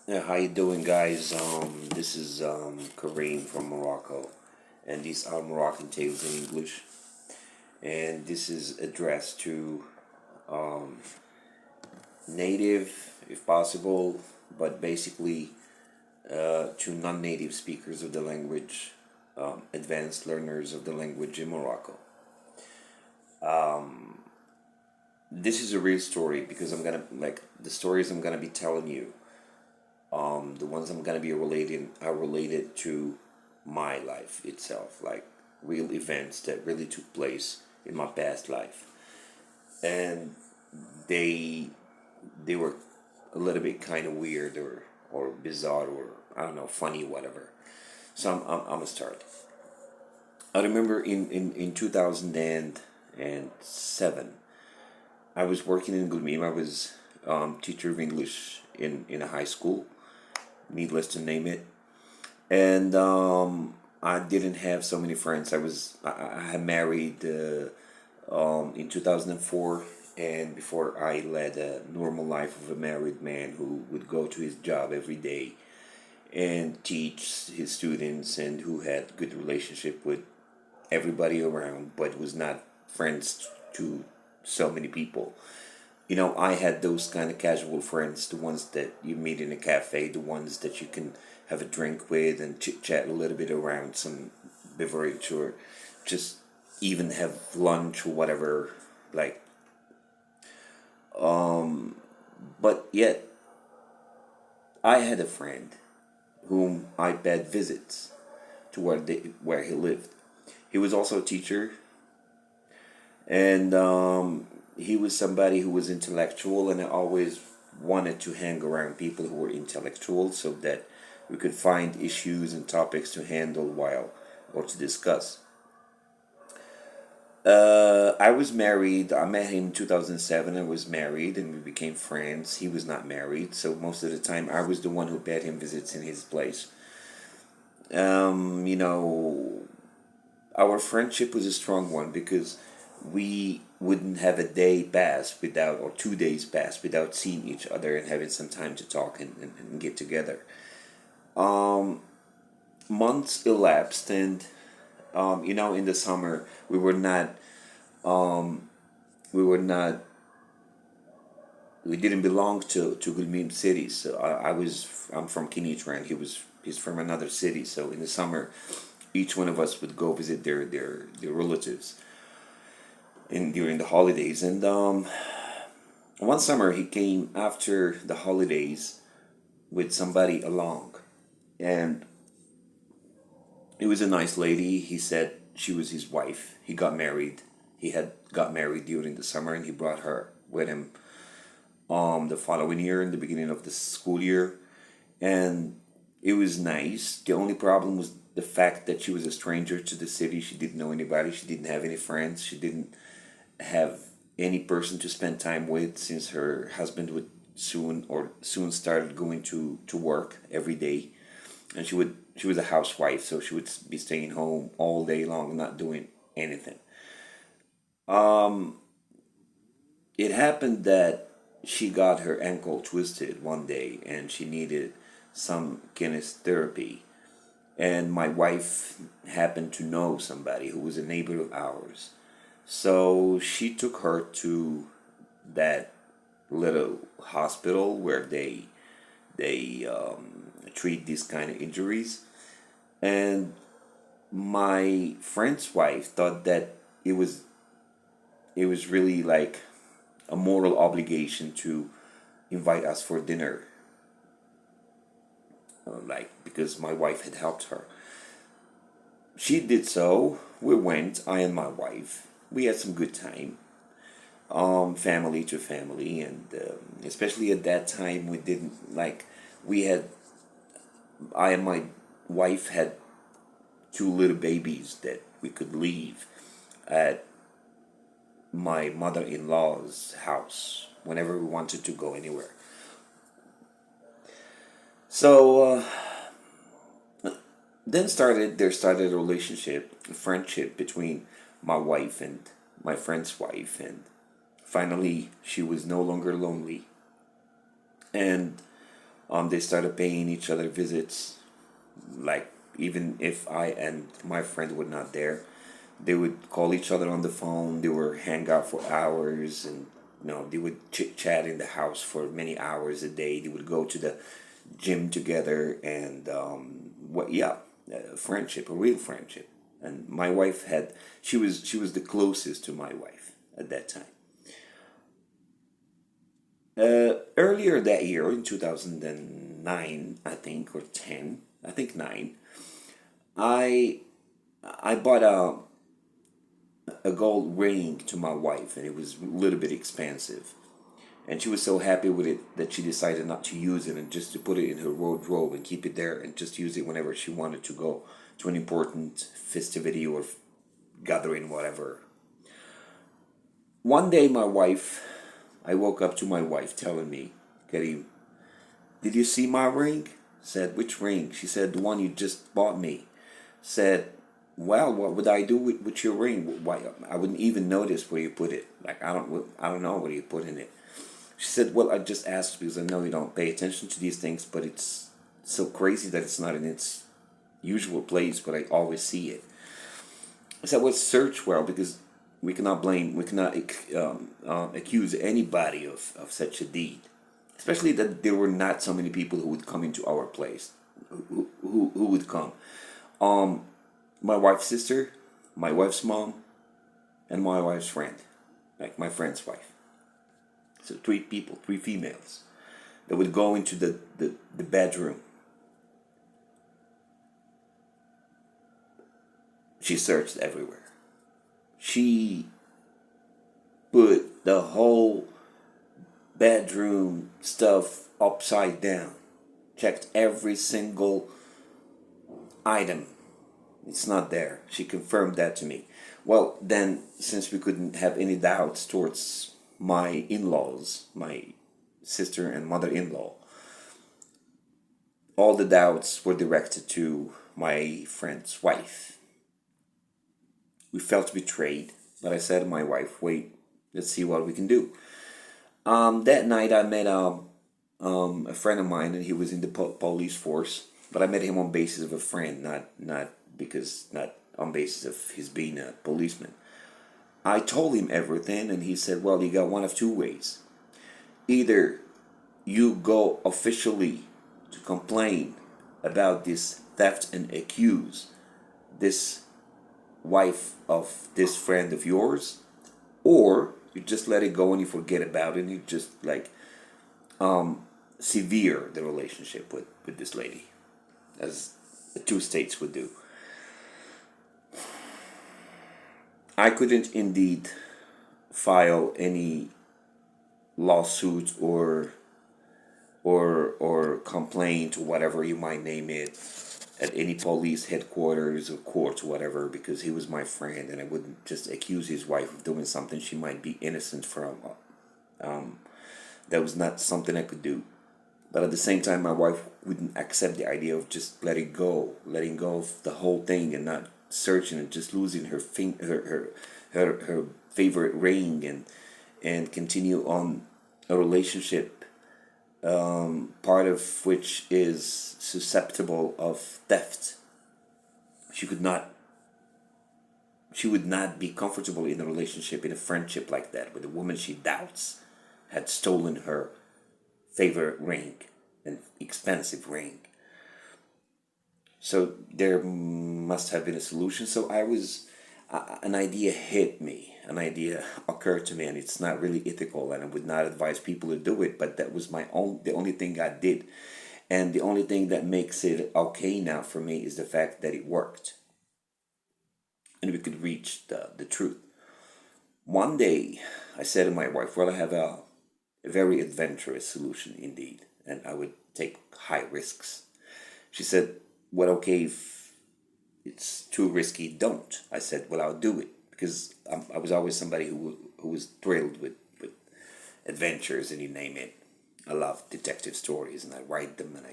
Yeah, how you doing, guys? This is Kareem from Morocco, and these are Moroccan tales in English. And this is addressed to native, if possible, but basically to non-native speakers of the language, advanced learners of the language in Morocco. This is a real story because I'm gonna like the stories I'm gonna be telling you. The ones I'm gonna be relating are related to my life itself, like real events that really took place in my past life, and they they were a little bit kind of weird or bizarre or I don't know, funny, whatever. So I'm gonna start. I remember in 2007, I was working in Gulmim. I was teacher of English in a high school, needless to name it. And I didn't have so many friends. I had married in 2004, and before I led a normal life of a married man who would go to his job every day and teach his students, and who had good relationship with everybody around, but was not friends to so many people. I had those kind of casual friends, the ones that you meet in a cafe, the ones that you can have a drink with and chit chat a little bit around some beverage, or just even have lunch or whatever. Like, but yet I had a friend whom I paid visits to where he lived. He was also a teacher, and he was somebody who was intellectual, and I always wanted to hang around people who were intellectual so that we could find issues and topics to handle while or to discuss. I was married. I met him in 2007. I was married and we became friends. He was not married, so most of the time I was the one who paid him visits in his place. Um, you know, our friendship was a strong one because we wouldn't have a day pass without, or 2 days pass without seeing each other and having some time to talk and get together. Um, Months elapsed, and in the summer um, we were not, we didn't belong to Gulmim city. So I'm from Kinitran. He's from another city. So in the summer, each one of us would go visit their relatives in during the holidays. And one summer he came after the holidays with somebody along, and it was a nice lady. He said she was his wife. He got married. He had got married during the summer, and he brought her with him the following year in the beginning of the school year, and it was nice. The only problem was the fact that she was a stranger to the city. She didn't know anybody. She didn't have any friends. She didn't have any person to spend time with, since her husband would soon started going to work every day, and she was a housewife, so she would be staying home all day long, not doing anything. um it happened that she got her ankle twisted one day and she needed some kinesiotherapy, and my wife happened to know somebody who was a neighbor of ours, so she took her to that little hospital where they treat these kind of injuries. And my friend's wife thought that it was it was really like a moral obligation to invite us for dinner, like because my wife had helped her. She did so. We went, I and my wife. We had some good time, family to family, and especially at that time, we didn't like. We had I and my wife had two little babies that we could leave at my mother-in-law's house whenever we wanted to go anywhere. So then started a relationship, a friendship between my wife and my friend's wife, and finally she was no longer lonely, and They started paying each other visits, like even if I and my friend were not there, they would call each other on the phone. They would hang out for hours, and they would chit chat in the house for many hours a day. They would go to the gym together, and friendship, a real friendship. And my wife had she was the closest to my wife at that time. Earlier that year, in 2009, I think, or 10, I think 9, I I bought a gold ring to my wife, and it was a little bit expensive. And she was so happy with it that she decided not to use it and just to put it in her wardrobe and keep it there and just use it whenever she wanted to go to an important festivity or gathering, whatever. One day, I woke up to my wife telling me, Karim, did you see my ring? Said, which ring? She said, the one you just bought me. Said, well, what would I do with your ring? Why, I wouldn't even notice where you put it. Like, I don't know where you put in it. She said, well, I just asked because I know you don't pay attention to these things, but it's so crazy that it's not in its usual place, but I always see it. I said, well, search well, because we cannot accuse anybody of such a deed. Especially that there were not so many people who would come into our place. Who would come? Um, my wife's sister, my wife's mom, and my wife's friend, like my friend's wife. So three people, three females, that would go into the bedroom. She searched everywhere. She put the whole bedroom stuff upside down. Checked every single item. It's not there. She confirmed that to me. Well, then, since we couldn't have any doubts towards my in laws, my sister and mother in law, all the doubts were directed to my friend's wife. We felt betrayed, but I said to my wife, wait, let's see what we can do. That night, I met a friend of mine, and he was in the police force, but I met him on basis of a friend, not on basis of his being a policeman. I told him everything, and he said, well, you got one of two ways. Either you go officially to complain about this theft and accuse this wife of this friend of yours, or you just let it go and you forget about it, and you just like severe the relationship with this lady, as the two states would do. I couldn't indeed file any lawsuit or complaint, or whatever you might name it, at any police headquarters or court or whatever, because he was my friend, and I wouldn't just accuse his wife of doing something she might be innocent from. That was not something I could do. But at the same time, my wife wouldn't accept the idea of just letting go of the whole thing and not searching and just losing her favorite ring, and continue on a relationship, part of which is susceptible of theft. She could not. She would not be comfortable in a relationship, in a friendship like that, with a woman she doubts had stolen her favorite ring, an expensive ring. So there must have been a solution. So an idea hit me, an idea occurred to me, and it's not really ethical, and I would not advise people to do it, but that was the only thing I did. And the only thing that makes it okay now for me is the fact that it worked. And we could reach the truth. One day, I said to my wife, well, I have a very adventurous solution indeed, and I would take high risks. She said, well, okay, if it's too risky, don't. I said, well, I'll do it, because I was always somebody who was thrilled with adventures, and you name it. I love detective stories, and I write them, and I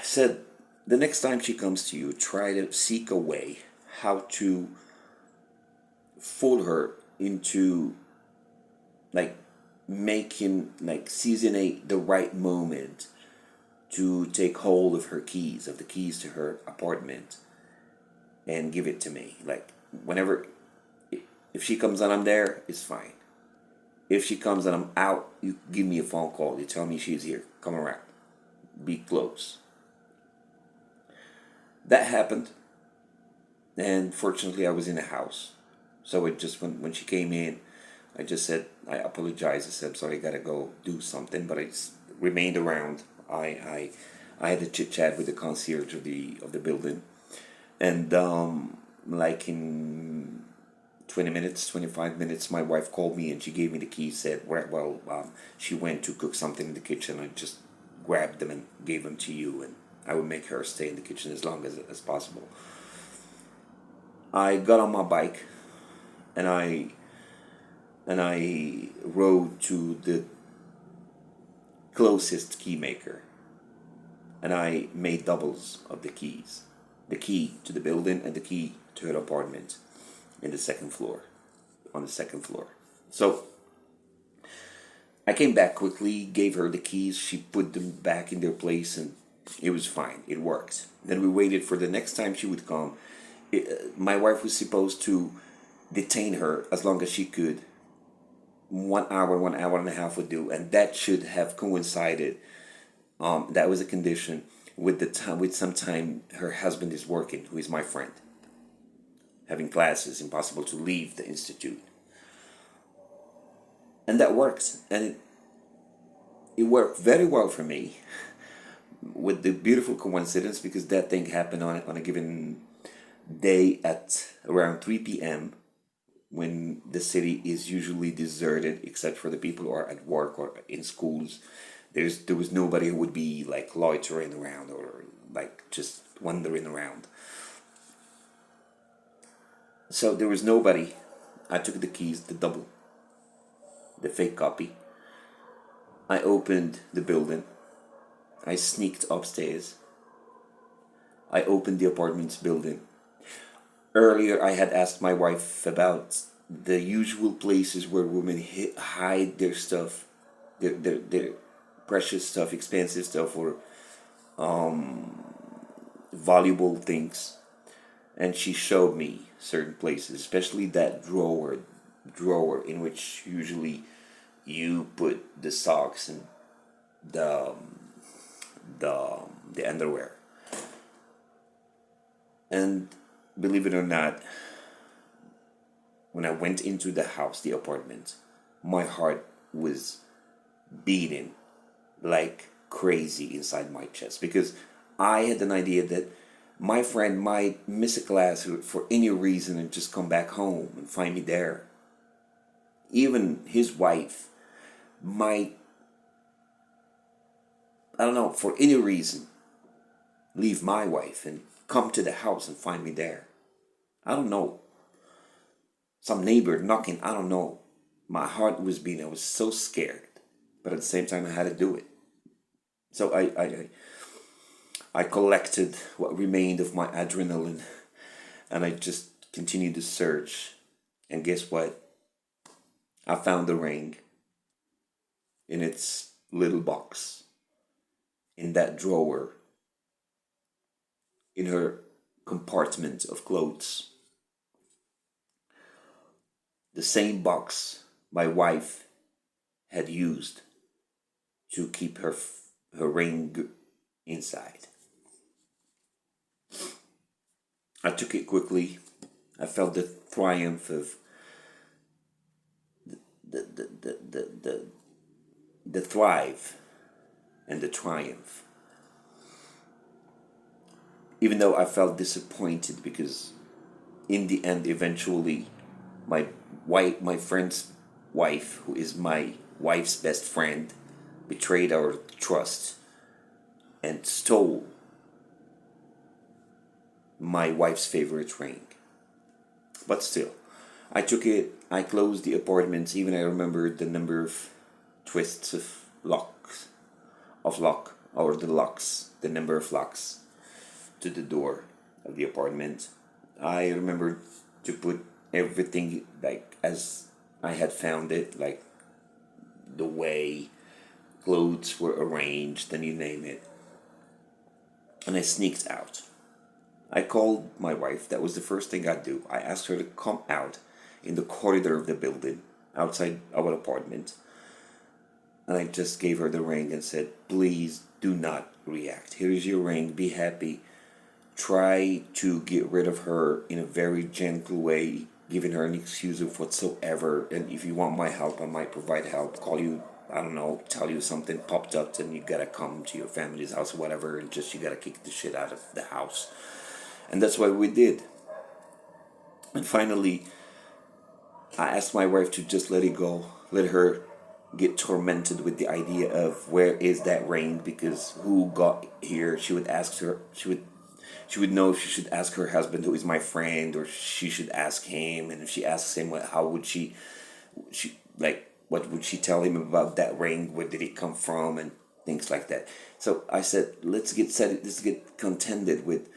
said, the next time she comes to you, try to seek a way how to fool her into, like, making like seasoning the right moment to take hold of her keys, of the keys to her apartment, and give it to me. Like whenever, if she comes and I'm there, it's fine. If she comes and I'm out, you give me a phone call. You tell me she's here. Come around. Be close. That happened, and fortunately, I was in the house. So it just when she came in, I just said I apologize. I said I'm sorry, I gotta go do something, but I just remained around. I had a chit chat with the concierge of the building, and like in 20 minutes, 25 minutes, my wife called me and she gave me the keys. Said well, she went to cook something in the kitchen. I just grabbed them and gave them to you, and I would make her stay in the kitchen as long as possible. I got on my bike and I rode to the closest key maker and I made doubles of the keys. The key to the building and the key to her apartment in the second floor. On the second floor. So I came back quickly, gave her the keys, she put them back in their place, and it was fine. It worked. Then we waited for the next time she would come. My wife was supposed to detain her as long as she could. 1 hour, 1 hour and a half would do, and that should have coincided. That was a condition with the time, with some time her husband is working, who is my friend, having classes, impossible to leave the institute, and that worked, and it worked very well for me. With the beautiful coincidence, because that thing happened on a given day at around 3 p.m. when the city is usually deserted except for the people who are at work or in schools. There was nobody who would be like loitering around or like just wandering around. So there was nobody. I took the keys, the double, the fake copy. I opened the building. I sneaked upstairs. I opened the apartment's building. Earlier, I had asked my wife about the usual places where women hide their stuff, their precious stuff, expensive stuff, or valuable things. And she showed me certain places, especially that drawer in which usually you put the socks and the the underwear. And believe it or not, when I went into the house, the apartment, my heart was beating like crazy inside my chest because I had an idea that my friend might miss a class for any reason and just come back home and find me there. Even his wife might, I don't know, for any reason, leave my wife and come to the house and find me there. I don't know. Some neighbor knocking, I don't know. My heart was beating. I was so scared. But at the same time, I had to do it. So I collected what remained of my adrenaline and I just continued to search. And guess what? I found the ring in its little box, in that drawer, in her compartment of clothes. The same box my wife had used to keep her ring inside. I took it quickly. I felt the triumph of the the the the, the, the thrive and the triumph. Even though I felt disappointed because in the end eventually my friend's wife, who is my wife's best friend, betrayed our trust and stole my wife's favorite ring. But still, I took it, I closed the apartment, even I remembered the number of twists of lock, or the locks, the number of locks to the door of the apartment. I remembered to put everything like as I had found it, like the way clothes were arranged, and you name it. And I sneaked out. I called my wife. That was the first thing I'd do. I asked her to come out in the corridor of the building outside our apartment. And I just gave her the ring and said, please do not react. Here is your ring. Be happy. Try to get rid of her in a very gentle way, giving her an excuse of whatsoever. And if you want my help, I might provide help. Call you, I don't know, tell you something popped up and you gotta come to your family's house or whatever, and just you gotta kick the shit out of the house. And that's what we did. And finally, I asked my wife to just let it go, let her get tormented with the idea of where is that ring, because who got here. She would ask her, she would know if she should ask her husband, who is my friend, or she should ask him. And if she asks him, how would she like, what would she tell him about that ring? Where did it come from? And things like that. So I said, let's get contented with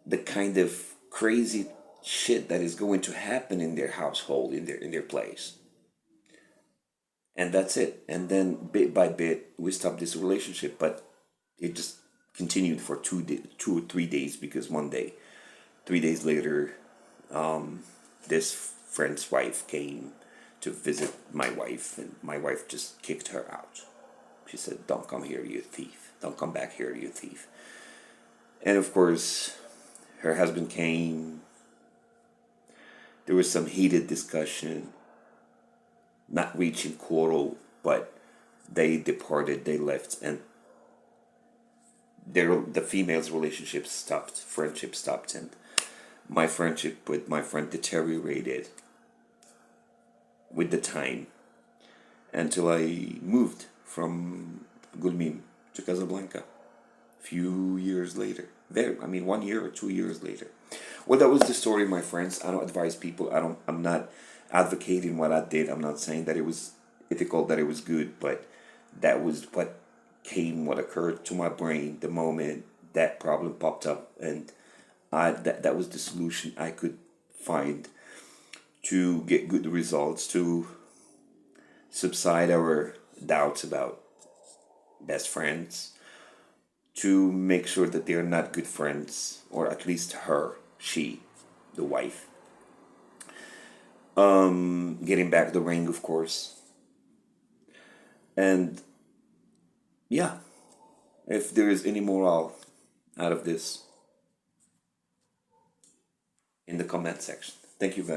the kind of crazy shit that is going to happen in their household, in their place. And that's it. And then bit by bit we stopped this relationship, but it just continued for 2 or 3 days, because one day, 3 days later, this friend's wife came to visit my wife, and my wife just kicked her out. She said, don't come here, you thief. Don't come back here, you thief. And of course, her husband came. There was some heated discussion, not reaching quarrel, but they departed, they left, and the female's relationship stopped, friendship stopped, and my friendship with my friend deteriorated with the time, until I moved from Gulmim to Casablanca a few years later. 1 year or 2 years later. Well, that was the story, my friends. I don't advise people. I'm not advocating what I did. I'm not saying that it was ethical, that it was good, but that was what occurred to my brain the moment that problem popped up, and that was the solution I could find to get good results, to subside our doubts about best friends, to make sure that they are not good friends, or at least she, the wife. Getting back the ring, of course. And yeah, if there is any moral out of this, in the comment section. Thank you very much.